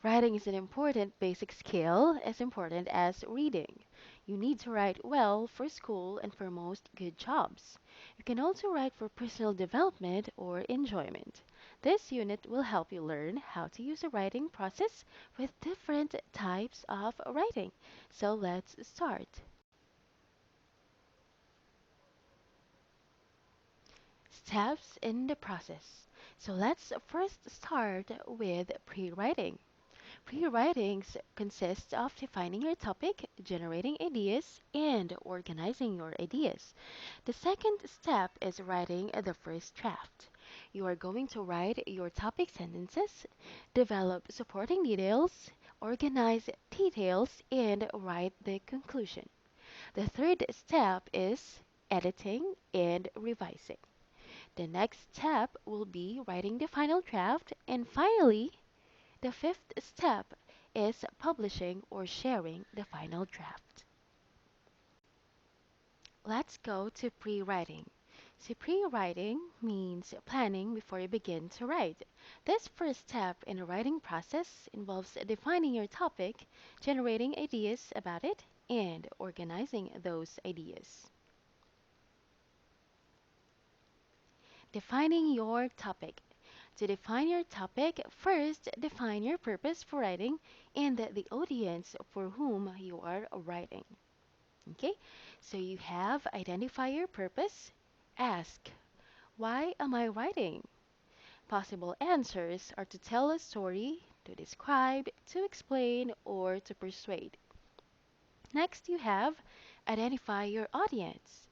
Writing is an important basic skill as important as reading. You need to write well for school and for most good jobs. You can also write for personal development or enjoyment. This unit will help you learn how to use the writing process with different types of writing. So let's start. Steps in the process. So let's first start with pre-writing. Pre-writings consists of defining your topic, generating ideas, and organizing your ideas. The second step is writing the first draft. You are going to write your topic sentences, develop supporting details, organize details, and write the conclusion. The third step is editing and revising. The next step will be writing the final draft, and finally, the fifth step is publishing or sharing the final draft. Let's go to pre-writing. So pre-writing means planning before you begin to write. This first step in the writing process involves defining your topic, generating ideas about it, and organizing those ideas. Defining your topic. To define your topic, first define your purpose for writing and the audience for whom you are writing. Okay, so you have identify your purpose. Ask, why am I writing? Possible answers are to tell a story, to describe, to explain, or to persuade. Next, you have identify your audience.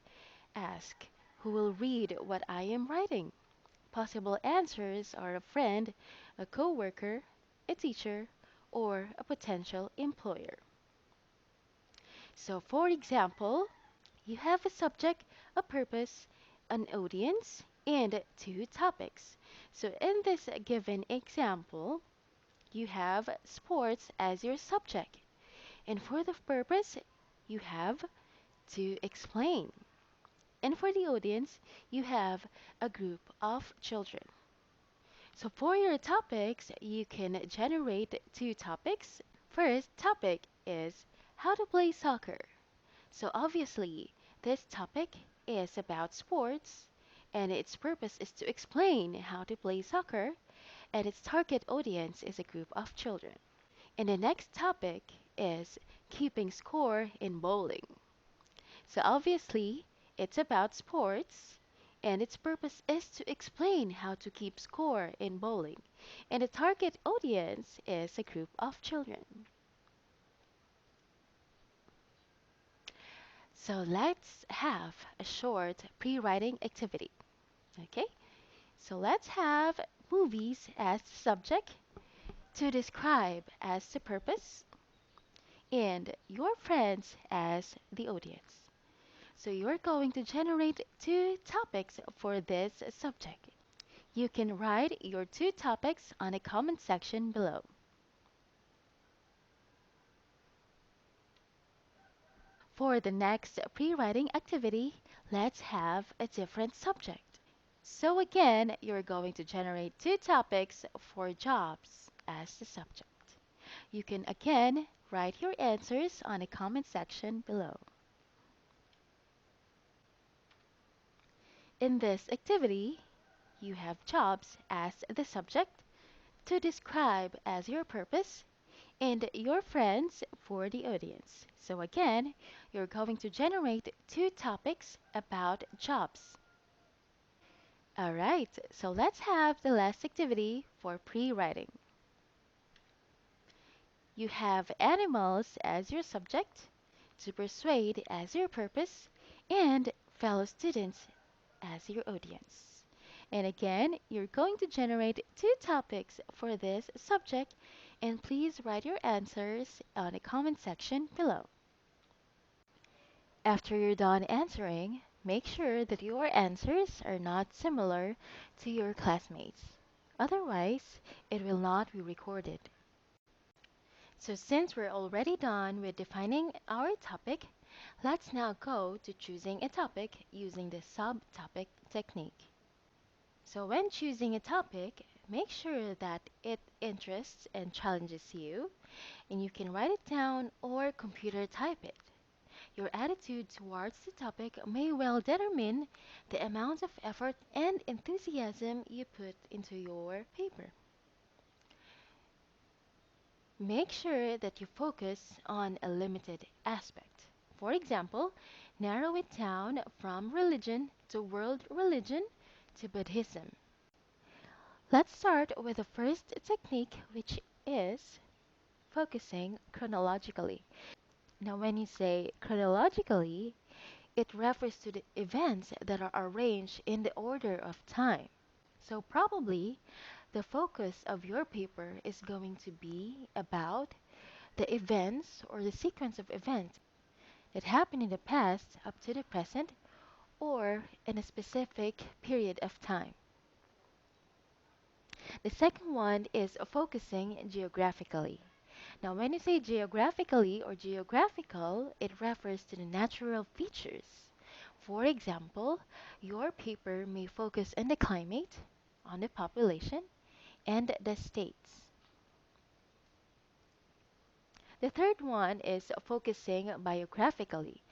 Ask, who will read what I am writing? Possible answers are a friend, a coworker, a teacher, or a potential employer. So, for example, you have a subject, a purpose, an audience, and two topics. So, in this given example, you have sports as your subject, and for the purpose, you have to explain. And for the audience, you have a group of children. So for your topics, you can generate two topics. First topic is how to play soccer. So obviously, this topic is about sports, and its purpose is to explain how to play soccer, and its target audience is a group of children. And the next topic is keeping score in bowling. So obviously, it's about sports, and its purpose is to explain how to keep score in bowling. And the target audience is a group of children. So let's have a short pre-writing activity. Okay? So let's have movies as the subject, to describe as the purpose, and your friends as the audience. So you're going to generate two topics for this subject. You can write your two topics on the comment section below. For the next pre-writing activity, let's have a different subject. So again, you're going to generate two topics for jobs as the subject. You can again write your answers on the comment section below. In this activity, you have jobs as the subject, to describe as your purpose, and your friends for the audience. So again, you're going to generate two topics about jobs. Alright, so let's have the last activity for pre-writing. You have animals as your subject, to persuade as your purpose, and fellow students as your audience. And again, you're going to generate two topics for this subject, and please write your answers on the comment section below. After you're done answering, make sure that your answers are not similar to your classmates. Otherwise, it will not be recorded. So since we're already done with defining our topic, let's now go to choosing a topic using the subtopic technique. So when choosing a topic, Make sure that it interests and challenges you, and you can write it down or computer type it. Your attitude towards the topic may well determine the amount of effort and enthusiasm you put into your paper. Make sure that you focus on a limited aspect. For example, narrow it down from religion to world religion to Buddhism. Let's start with the first technique, which is focusing chronologically. Now, when you say chronologically, it refers to the events that are arranged in the order of time. So, probably the focus of your paper is going to be about the events or the sequence of events that happened in the past up to the present or in a specific period of time. The second one is focusing geographically. Now, when you say geographically or geographical, it refers to the natural features. For example, your paper may focus on the climate, on the population, and the states. The third one is focusing biographically.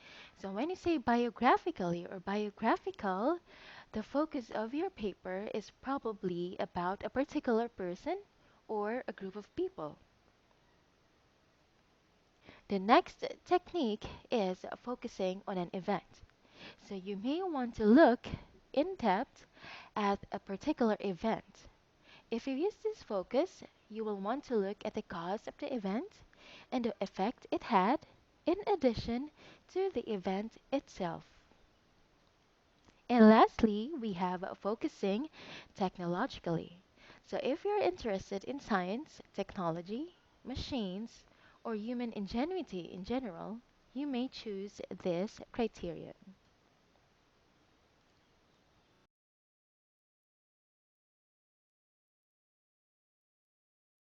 So when you say biographically or biographical, the focus of your paper is probably about a particular person or a group of people. The next technique is focusing on an event. So you may want to look in depth at a particular event. If you use this focus, you will want to look at the cause of the event and the effect it had in addition to the event itself. And lastly, we have focusing technologically. So if you're interested in science, technology, machines, or human ingenuity in general, you may choose this criteria.